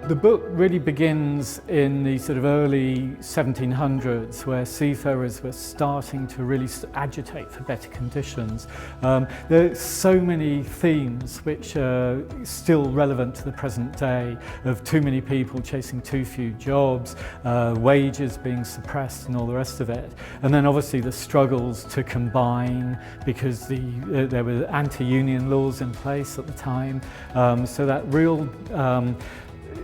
The book really begins in the sort of early 1700s, where seafarers were starting to really agitate for better conditions. There are so many themes which are still relevant to the present day, of too many people chasing too few jobs, wages being suppressed and all the rest of it. And then obviously the struggles to combine, because there were anti-union laws in place at the time. So that real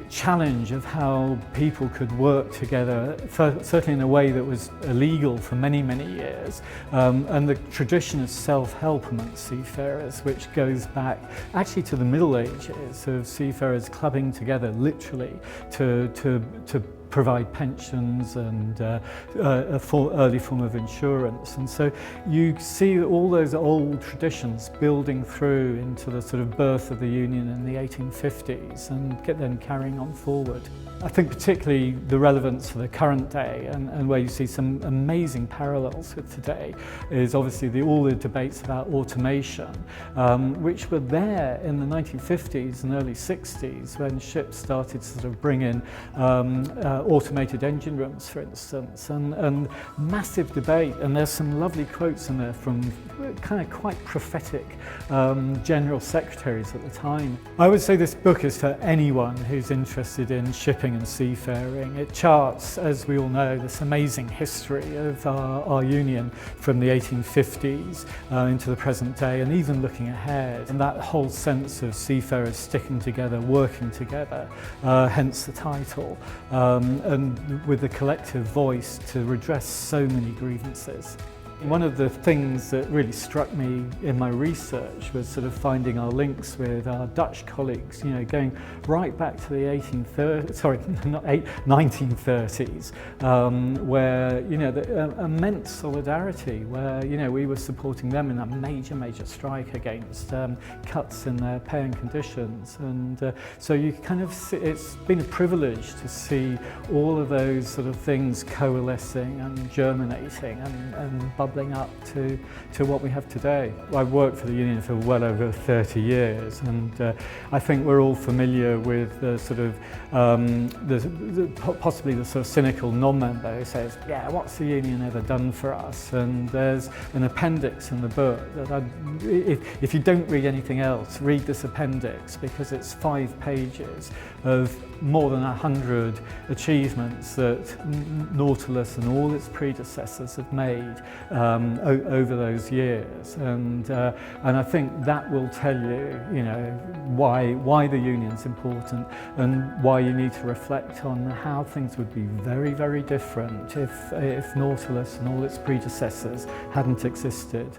challenge of how people could work together, certainly in a way that was illegal for many, many years, and the tradition of self-help amongst seafarers, which goes back actually to the Middle Ages, of seafarers clubbing together literally to provide pensions and early form of insurance. And so you see all those old traditions building through into the sort of birth of the union in the 1850s and then carrying on forward. I think particularly the relevance for the current day, and where you see some amazing parallels with today, is obviously all the debates about automation, which were there in the 1950s and early 60s when ships started to sort of bring in automated engine rooms, for instance, and massive debate. And there's some lovely quotes in there from kind of quite prophetic general secretaries at the time. I would say this book is for anyone who's interested in shipping and seafaring. It charts, as we all know, this amazing history of our union from the 1850s into the present day, and even looking ahead, and that whole sense of seafarers sticking together, working together, hence the title, and with the collective voice to redress so many grievances. One of the things that really struck me in my research was sort of finding our links with our Dutch colleagues, you know, going right back to the 1930s, where, you know, the immense solidarity, where, you know, we were supporting them in a major strike against cuts in their pay and conditions. And so you kind of see, it's been a privilege to see all of those sort of things coalescing and germinating and bubbling up to what we have today. I've worked for the union for well over 30 years, and I think we're all familiar with the sort of possibly the sort of cynical non-member who says, yeah, what's the union ever done for us? And there's an appendix in the book that if you don't read anything else, read this appendix, because it's 5 pages of more than 100 achievements that Nautilus and all its predecessors have made over those years, and I think that will tell you, you know, why the union's important, and why you need to reflect on how things would be very different if Nautilus and all its predecessors hadn't existed.